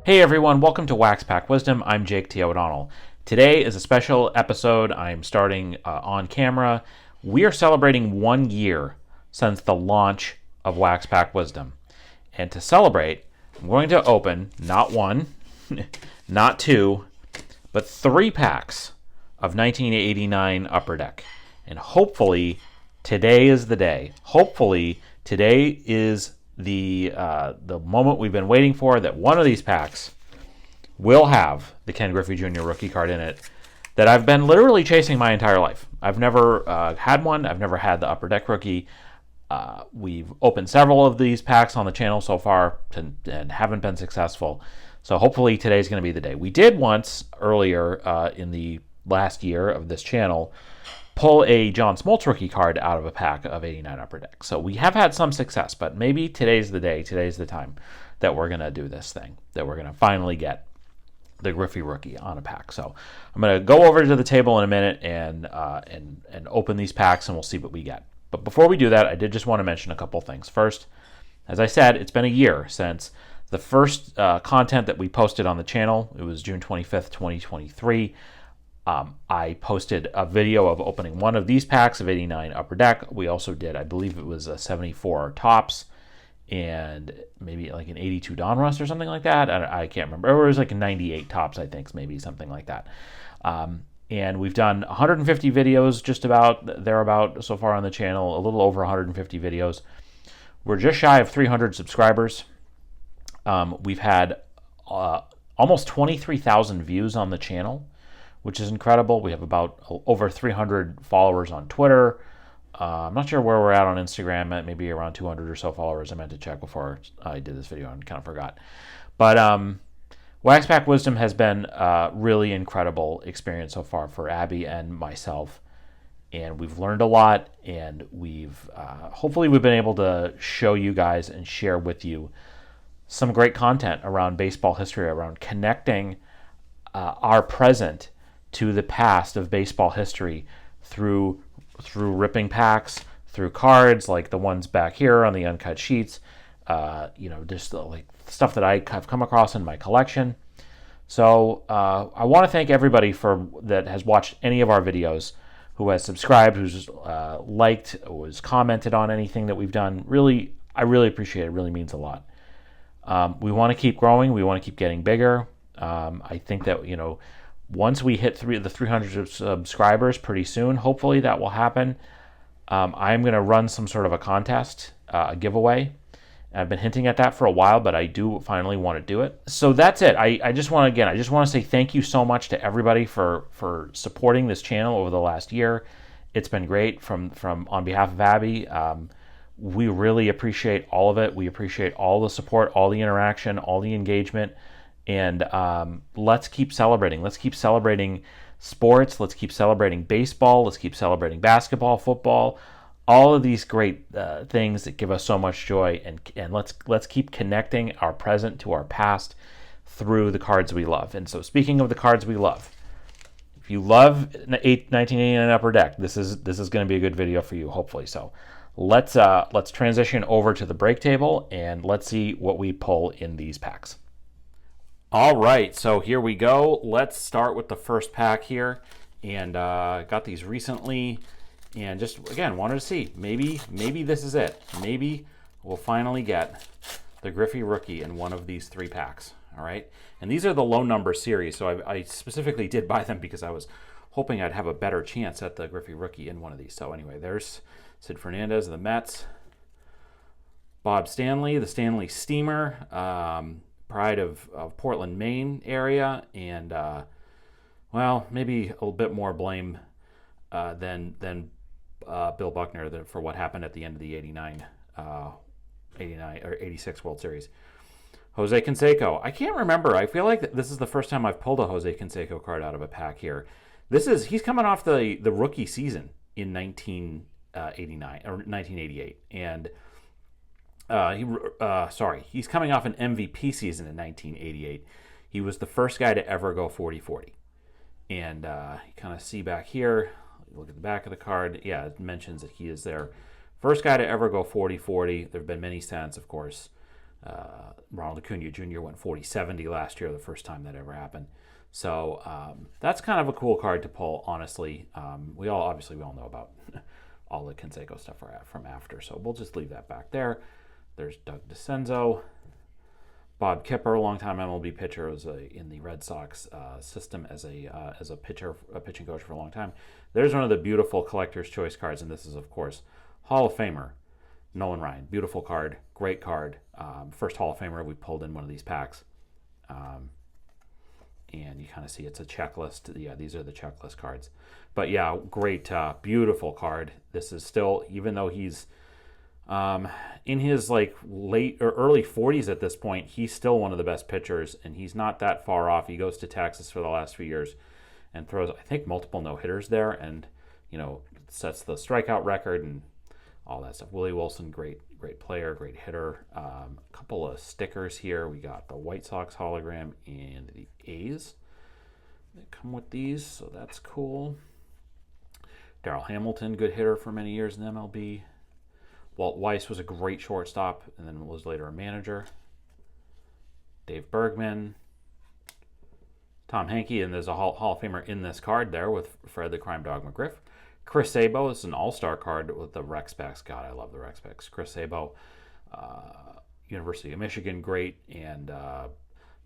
Hey everyone, welcome to Wax Pack Wisdom. I'm Jake T. O'Donnell. Today is a special episode. I'm starting on camera. We are celebrating 1 year since the launch of Wax Pack Wisdom. And to celebrate, I'm going to open not one, not two, but 3 packs of 1989 Upper Deck. And hopefully today is the day. Hopefully today is the moment we've been waiting for, that one of these packs will have the Ken Griffey Jr. rookie card in it that I've been literally chasing my entire life. I've never had one. I've never had the Upper Deck rookie. We've opened several of these packs on the channel so far and haven't been successful. So hopefully today's going to be the day. We did once earlier in the last year of this channel pull a John Smoltz rookie card out of a pack of 89 Upper Deck. So we have had some success, but maybe today's the day, today's the time that we're going to do this thing, that we're going to finally get the Griffey rookie on a pack. So I'm going to go over to the table in a minute and open these packs, and we'll see what we get. But before we do that, I did just want to mention a couple things. First, as I said, it's been a year since the first content that we posted on the channel. It was June 25th, 2023. I posted a video of opening one of these packs of 89 Upper Deck. We also did, I believe it was a 74 Tops and maybe like an 82 Donruss or something like that. I can't remember. Or it was like a 98 Tops, I think, maybe something like that. And we've done 150 videos, just about thereabout so far on the channel, a little over 150 videos. We're just shy of 300 subscribers. We've had almost 23,000 views on the channel, which is incredible. We have about over 300 followers on Twitter. I'm not sure where we're at on Instagram, maybe around 200 or so followers. I meant to check before I did this video and kind of forgot. But Wax Pack Wisdom has been a really incredible experience so far for Abby and myself. And we've learned a lot, and we've hopefully we've been able to show you guys and share with you some great content around baseball history, around connecting our present to the past of baseball history through ripping packs, through cards like the ones back here on the uncut sheets, just like stuff that I have come across in my collection. So I want to thank everybody that has watched any of our videos, who has subscribed, who's liked, who's commented on anything that we've done. Really, I really appreciate it. It really means a lot. We want to keep growing. We want to keep getting bigger. I think that, once we hit the 300 subscribers pretty soon, hopefully that will happen. I'm going to run some sort of a contest, a giveaway. I've been hinting at that for a while, but I do finally want to do it. So that's it. I just want to say thank you so much to everybody for supporting this channel over the last year. It's been great from on behalf of Abby. We really appreciate all of it. We appreciate all the support, all the interaction, all the engagement. And let's keep celebrating. Let's keep celebrating sports. Let's keep celebrating baseball. Let's keep celebrating basketball, football, all of these great things that give us so much joy. And let's keep connecting our present to our past through the cards we love. And so, speaking of the cards we love, if you love 1989 Upper Deck, this is going to be a good video for you, hopefully. So let's transition over to the break table and let's see what we pull in these packs. All right, so here we go. Let's start with the first pack here, and got these recently, and just again wanted to see maybe this is it. Maybe we'll finally get the Griffey rookie in one of these 3 packs. All right, and these are the low number series, so I specifically did buy them because I was hoping I'd have a better chance at the Griffey rookie in one of these. So anyway, there's Sid Fernandez of the Mets, Bob Stanley, the Stanley Steamer. Pride of Portland, Maine area, and maybe a little bit more blame than Bill Buckner for what happened at the end of the 89 or 86 World Series. Jose Canseco. I can't remember. I feel like this is the first time I've pulled a Jose Canseco card out of a pack here. He's coming off the rookie season in 1989 or 1988, and he's coming off an MVP season in 1988. He was the first guy to ever go 40-40. And you kind of see back here, look at the back of the card. Yeah, it mentions that he is their first guy to ever go 40-40. There have been many since, of course. Ronald Acuna Jr. went 40-70 last year, the first time that ever happened. So that's kind of a cool card to pull, honestly. We all know about all the Canseco stuff from after, so we'll just leave that back there. There's Doug DeCenzo. Bob Kipper, longtime MLB pitcher, was in the Red Sox system as a pitching coach for a long time. There's one of the beautiful collector's choice cards, and this is, of course, Hall of Famer Nolan Ryan. Beautiful card, great card. First Hall of Famer we pulled in one of these packs. And you kind of see it's a checklist. Yeah, these are the checklist cards. But yeah, great, beautiful card. This is still, even though he's in his like late or early 40s at this point, he's still one of the best pitchers, and he's not that far off. He goes to Texas for the last few years and throws, I think, multiple no-hitters there, and sets the strikeout record and all that stuff. Willie Wilson, great player, great hitter. A couple of stickers here. We got the White Sox hologram and the A's. They come with these, so that's cool. Darrell Hamilton, good hitter for many years in MLB. Walt Weiss was a great shortstop and then was later a manager. Dave Bergman. Tom Hankey, and there's a Hall of Famer in this card there with Fred the Crime Dog McGriff. Chris Sabo is an all-star card with the Rec Specs. God, I love the Rec Specs. Chris Sabo, University of Michigan, great, and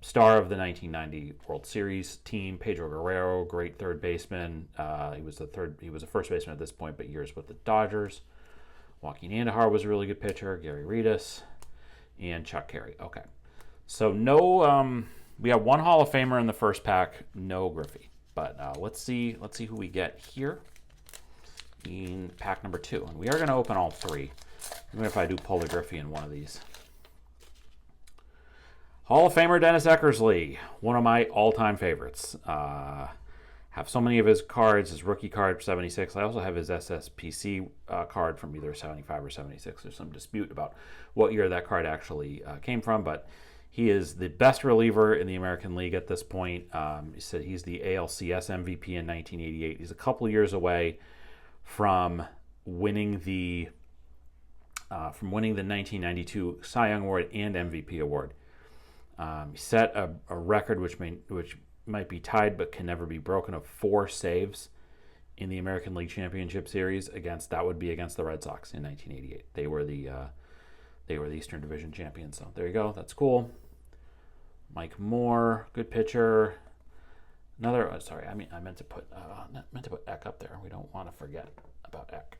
star of the 1990 World Series team. Pedro Guerrero, great third baseman. He was a first baseman at this point, but years with the Dodgers. Joaquin Andahar was a really good pitcher. Gary Redus and Chuck Carey. Okay, so no, we have one Hall of Famer in the first pack, no Griffey. But let's see who we get here in pack number 2, and we are going to open all 3, even if I do pull the Griffey in one of these. Hall of Famer Dennis Eckersley, one of my all-time favorites. Have so many of his cards, his rookie card for 76. I also have his SSPC card from either 75 or 76. There's some dispute about what year that card actually came from, but he is the best reliever in the American League at this point. He said he's the ALCS MVP in 1988. He's a couple years away from winning the 1992 Cy Young Award and MVP award. He set a record which might be tied but can never be broken of 4 saves in the American League Championship Series against the Red Sox in 1988. They were the Eastern Division champions. So there you go. That's cool. Mike Moore, good pitcher. Another. I meant to put Eck up there. We don't want to forget about Eck.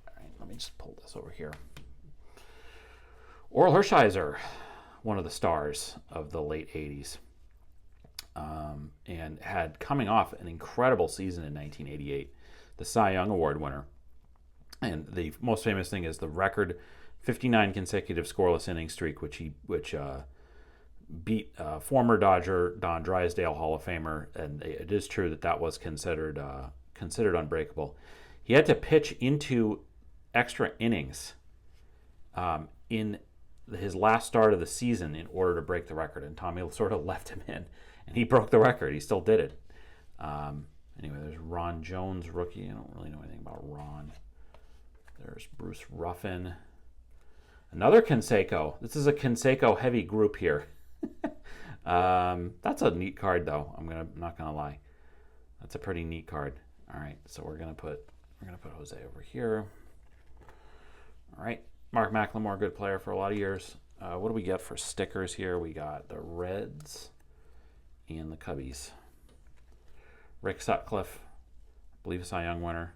All right, let me just pull this over here. Orel Hershiser, one of the stars of the late 80s. And had coming off an incredible season in 1988, the Cy Young Award winner. And the most famous thing is the record 59 consecutive scoreless inning streak, which beat former Dodger Don Drysdale, Hall of Famer, and it is true that was considered unbreakable. He had to pitch into extra innings in his last start of the season in order to break the record, and Tommy sort of left him in, and he broke the record. He still did it. Anyway, there's Ron Jones, rookie. I don't really know anything about Ron. There's Bruce Ruffin. Another Canseco. This is a Canseco heavy group here. That's a neat card, though. I'm not gonna lie. That's a pretty neat card. All right, so we're gonna put Jose over here. All right, Mark McLemore, good player for a lot of years. What do we get for stickers here? We got the Reds and the Cubbies. Rick Sutcliffe, I believe a Cy Young winner.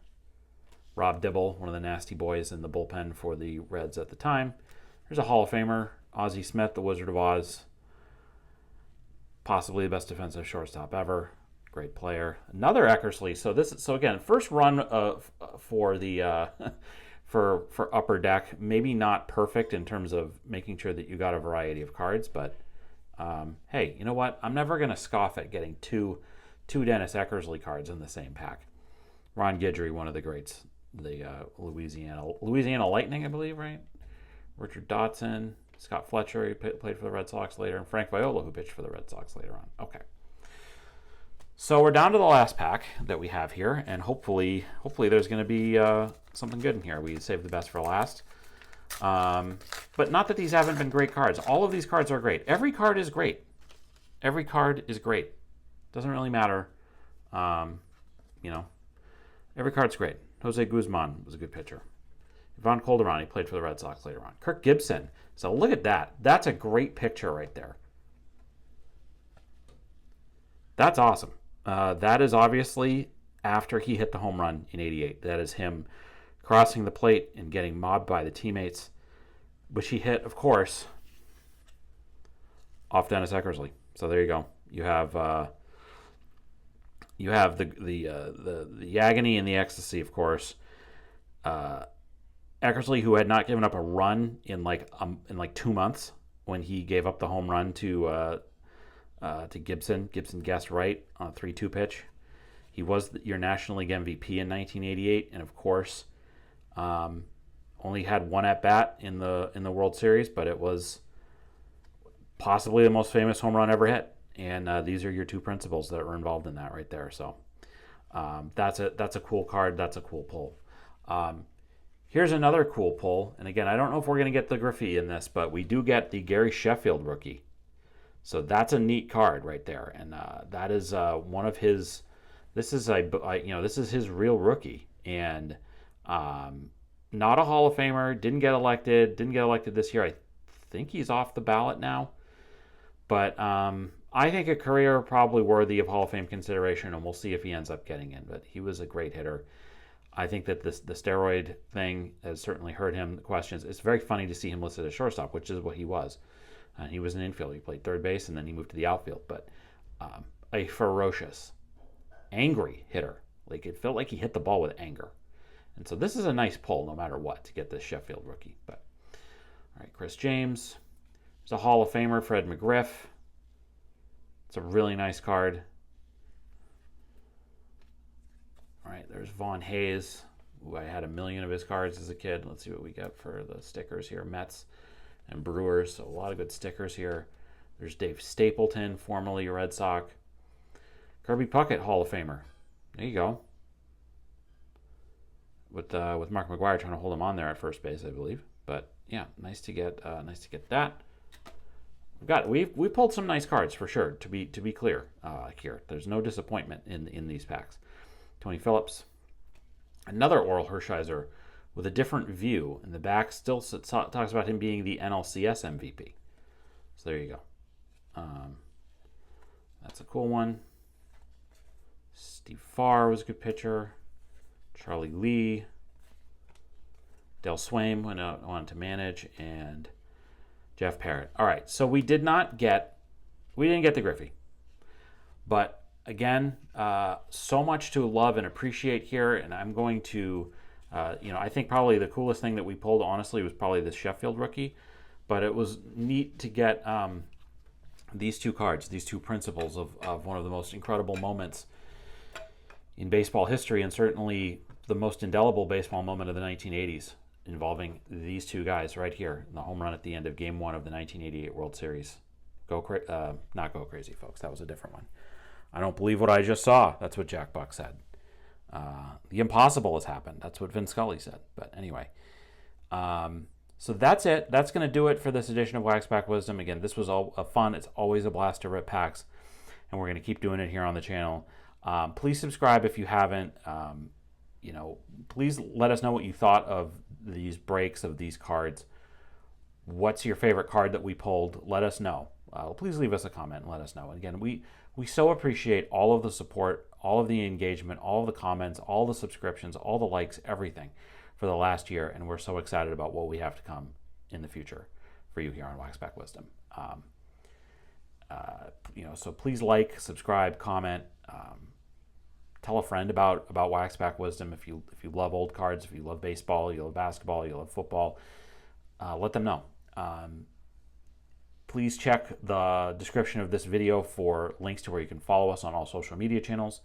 Rob Dibble, one of the nasty boys in the bullpen for the Reds at the time. There's a Hall of Famer, Ozzie Smith, the Wizard of Oz. Possibly the best defensive shortstop ever. Great player. Another Eckersley. So again, first run for the for Upper Deck. Maybe not perfect in terms of making sure that you got a variety of cards, but hey, you know what? I'm never going to scoff at getting two Dennis Eckersley cards in the same pack. Ron Guidry, one of the greats, the Louisiana Lightning, I believe, right? Richard Dotson, Scott Fletcher, who played for the Red Sox later, and Frank Viola, who pitched for the Red Sox later on. Okay. So we're down to the last pack that we have here, and hopefully there's going to be something good in here. We saved the best for last. But not that these haven't been great cards. All of these cards are great. Every card is great. Every card is great. Doesn't really matter. Every card's great. Jose Guzman was a good pitcher. Ivan Calderon, he played for the Red Sox later on. Kirk Gibson. So look at that. That's a great picture right there. That's awesome. That is obviously after he hit the home run in '88. That is him crossing the plate and getting mobbed by the teammates, which he hit, of course, off Dennis Eckersley. So there you go. You have the agony and the ecstasy, of course. Eckersley, who had not given up a run in like 2 months when he gave up the home run to Gibson. Gibson guessed right on a 3-2 pitch. He was your National League MVP in 1988, and of course, only had one at bat in the World Series, but it was possibly the most famous home run ever hit. And these are your two principals that were involved in that right there. So that's a cool card. That's a cool pull. Here's another cool pull. And again, I don't know if we're going to get the Griffey in this, but we do get the Gary Sheffield rookie. So that's a neat card right there. And that is one of his. This is his real rookie, and not a Hall of Famer. Didn't get elected this year. I think he's off the ballot now. But I think a career probably worthy of Hall of Fame consideration, and we'll see if he ends up getting in. But he was a great hitter. I think that the steroid thing has certainly hurt him. The questions. It's very funny to see him listed as shortstop, which is what he was. He was an infield. He played third base, and then he moved to the outfield. But a ferocious, angry hitter. Like, it felt like he hit the ball with anger. And so this is a nice pull no matter what to get this Sheffield rookie. But all right, Chris James. There's a Hall of Famer, Fred McGriff. It's a really nice card. All right, there's Vaughn Hayes, who I had 1 million of his cards as a kid. Let's see what we got for the stickers here. Mets and Brewers, so a lot of good stickers here. There's Dave Stapleton, formerly a Red Sox. Kirby Puckett, Hall of Famer. There you go. With Mark McGwire trying to hold him on there at first base, I believe. But yeah, nice to get that. We pulled some nice cards for sure. To be clear here, there's no disappointment in these packs. Tony Phillips, another Oral Hershiser with a different view. In the back, still talks about him being the NLCS MVP. So there you go. That's a cool one. Steve Farr was a good pitcher. Charlie Lee. Del Swaim went on to manage, and Jeff Parrott. All right, so we didn't get the Griffey. But again, so much to love and appreciate here, and I'm going to, I think probably the coolest thing that we pulled, honestly, was probably this Sheffield rookie. But it was neat to get these two cards, these two principles of one of the most incredible moments in baseball history, and certainly the most indelible baseball moment of the 1980s, involving these two guys right here in the home run at the end of Game 1 of the 1988 World Series. Not go crazy, folks. That was a different one. I don't believe what I just saw. That's what Jack Buck said. The impossible has happened. That's what Vin Scully said. But anyway, so that's it. That's going to do it for this edition of Wax Pack Wisdom. Again, this was all fun. It's always a blast to rip packs, and we're going to keep doing it here on the channel. Please subscribe if you haven't. Please let us know what you thought of these breaks of these cards. What's your favorite card that we pulled? Let us know. Please leave us a comment and let us know. And again, we so appreciate all of the support, all of the engagement, all of the comments, all the subscriptions, all the likes, everything for the last year. And we're so excited about what we have to come in the future for you here on Wax Pack Wisdom. So please like, subscribe, comment. Tell a friend about Wax Pack Wisdom. If you love old cards, if you love baseball, you love basketball, you love football, let them know. Please check the description of this video for links to where you can follow us on all social media channels.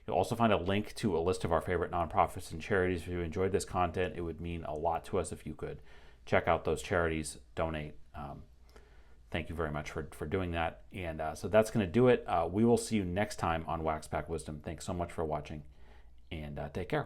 You'll also find a link to a list of our favorite nonprofits and charities. If you enjoyed this content, it would mean a lot to us if you could check out those charities, donate. Thank you very much for doing that. And so that's going to do it. We will see you next time on Wax Pack Wisdom. Thanks so much for watching, and take care.